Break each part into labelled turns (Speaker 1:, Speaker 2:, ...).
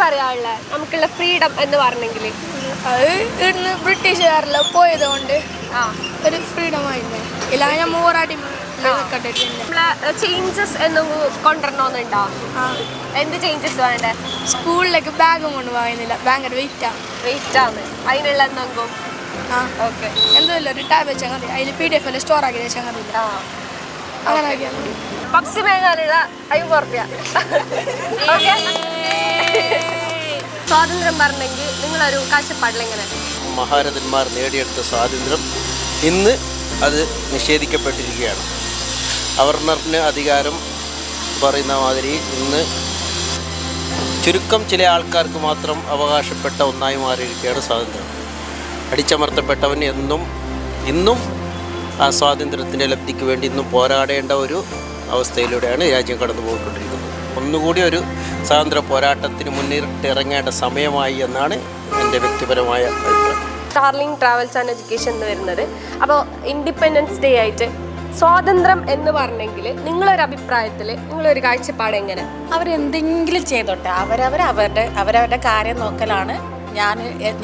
Speaker 1: പറയാനുള്ളത് നമുക്കുള്ള ഫ്രീഡം എന്ന് പറഞ്ഞെങ്കിൽ?
Speaker 2: അത് ഇവിടുന്ന് ബ്രിട്ടീഷുകാരെല്ലാം പോയതുകൊണ്ട് ഒരു ഫ്രീഡം ആയിരുന്നു. ഇല്ല ഞാൻ പോരാടി
Speaker 1: നമ്മളെ ചേഞ്ചസ് എന്നും കൊണ്ടുവരണമെന്നുണ്ടോ? എന്ത് ചേഞ്ചസ് വേണ്ടേ?
Speaker 2: സ്കൂളിലേക്ക് ബാഗും കൊണ്ട് പോകുന്നില്ല, ഭയങ്കര
Speaker 1: വെയിറ്റാണ്. അതിനുള്ള എന്തെങ്കിലും ഓക്കെ
Speaker 2: എന്തല്ല ഒരു ടാബ് വെച്ചാൽ മതി, അതിൽ PDF എല്ലാം സ്റ്റോർ ആക്കി വെച്ചാൽ മതി. അങ്ങനെ ആക്കിയാൽ മതി.
Speaker 1: പപ്സി മേങ്ങാനുള്ള 50 രൂപ. ഓക്കെ. സ്വാതന്ത്ര്യം പറഞ്ഞെങ്കിൽ നിങ്ങളൊരു കാഴ്ചപ്പാടിൽ എങ്ങനെ?
Speaker 3: മഹാരഥന്മാർ നേടിയെടുത്ത സ്വാതന്ത്ര്യം ഇന്ന് അത് നിഷേധിക്കപ്പെട്ടിരിക്കുകയാണ്. അവർണറിന് അധികാരം പറയുന്ന മാതിരി ഇന്ന് ചുരുക്കം ചില ആൾക്കാർക്ക് മാത്രം അവകാശപ്പെട്ട ഒന്നായി മാറിയിരിക്കുകയാണ് സ്വാതന്ത്ര്യം. അടിച്ചമർത്തപ്പെട്ടവൻ ഇന്നും ആ സ്വാതന്ത്ര്യത്തിൻ്റെ ലബ്ധിക്ക് വേണ്ടി ഇന്നും പോരാടേണ്ട ഒരു അവസ്ഥയിലൂടെയാണ് രാജ്യം കടന്നു പോയിക്കൊണ്ടിരിക്കുന്നത്. ഒന്നുകൂടി ഒരു സ്വാതന്ത്ര്യ പോരാട്ടത്തിന് മുന്നിട്ടിറങ്ങേണ്ട സമയമായി എന്നാണ് എൻ്റെ വ്യക്തിപരമായ അഭിപ്രായം.
Speaker 1: സ്റ്റാർലിംഗ് ട്രാവൽസ് ആൻഡ് എഡ്യൂക്കേഷൻ എന്ന് വരുന്നത്. അപ്പോൾ ഇൻഡിപെൻഡൻസ് ഡേ ആയിട്ട് സ്വാതന്ത്ര്യം എന്ന് പറഞ്ഞെങ്കിൽ നിങ്ങളൊരു അഭിപ്രായത്തിൽ നിങ്ങളൊരു കാഴ്ചപ്പാട് എങ്ങനെ?
Speaker 4: അവരെന്തെങ്കിലും ചെയ്തോട്ടെ, അവരവരുടെ കാര്യം നോക്കലാണ്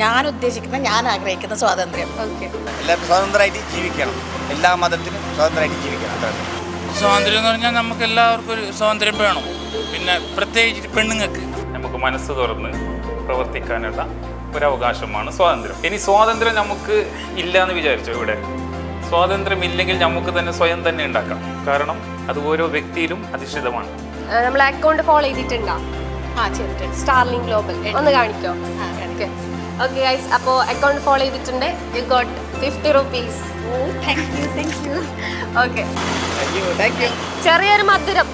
Speaker 4: ഞാൻ ഉദ്ദേശിക്കുന്ന, ഞാൻ ആഗ്രഹിക്കുന്ന സ്വാതന്ത്ര്യം.
Speaker 1: ഓക്കെ.
Speaker 5: എല്ലാവരും സ്വതന്ത്രമായിട്ട് ജീവിക്കണം, എല്ലാ മതത്തിനും സ്വതന്ത്രമായിട്ട് ജീവിക്കണം. അതാണ്
Speaker 6: സ്വാതന്ത്ര്യം എന്ന് പറഞ്ഞാൽ നമുക്ക് എല്ലാവർക്കും ഒരു സ്വാതന്ത്ര്യം വേണം. പിന്നെ പ്രത്യേകിച്ച് പെണ്ണുങ്ങൾക്ക്
Speaker 7: നമുക്ക് മനസ്സ് തുറന്ന് പ്രവർത്തിക്കാനുള്ള ഒരവകാശമാണ് സ്വാതന്ത്ര്യം. ഇനി സ്വാതന്ത്ര്യം നമുക്ക് ഇല്ല എന്ന് വിചാരിച്ചോ? ഇവിടെ സ്വാതന്ത്ര്യം ഇല്ലെങ്കിൽ നമുക്ക് തന്നെ സ്വയം തന്നെ ഉണ്ടാക്കാം. കാരണം അത് ഓരോ വ്യക്തിയിലും അധിഷ്ഠിതമാണ്.
Speaker 1: നമ്മൾ അക്കൗണ്ട് ഫോളോ ചെയ്തിട്ടുണ്ടോ?
Speaker 4: ചെയ്തിട്ടുണ്ട്.
Speaker 1: സ്റ്റാർലിംഗ് ഗ്ലോബൽ ഒന്ന് കാണിക്കോ? ഓക്കെ ഓക്കെ ഗൈസ്, അപ്പോൾ അക്കൗണ്ട് ഫോളോ ചെയ്തിട്ടുണ്ട്. You got 50 rupees.
Speaker 4: Thank you.
Speaker 1: Okay, ചെറിയൊരു മധുരം.